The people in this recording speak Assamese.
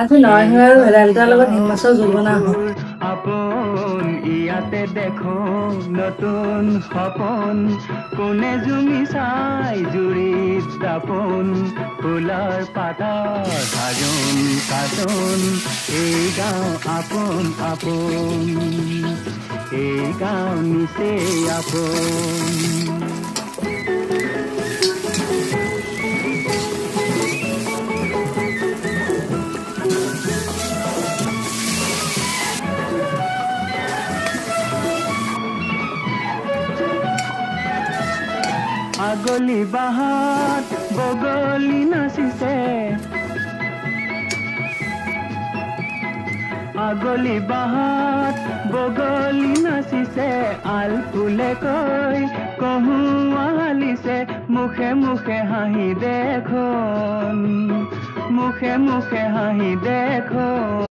আজি নৰসিংহ আৰু ভেদাইলতাৰ লগত শিঙি মাছৰ জোল বনোৱা হয়। আপোন ইয়াতে দেখো নতুন সপোন কোনে জুমি চাই জুৰিত দাপোন ফুলৰ পাতৰ সাজোন কাচোন এই গাঁও আপোন আপোন এই গাঁও নিচেই আপোন। আগলি বাহাত বগলী নাচিছে আগলি বাহাত বগলী নাচিছে আল ফুলে কৈ কহুৱা হালিছে মুখে মুখে হাঁহি দেখোন মুখে মুখে হাঁহি দেখোন।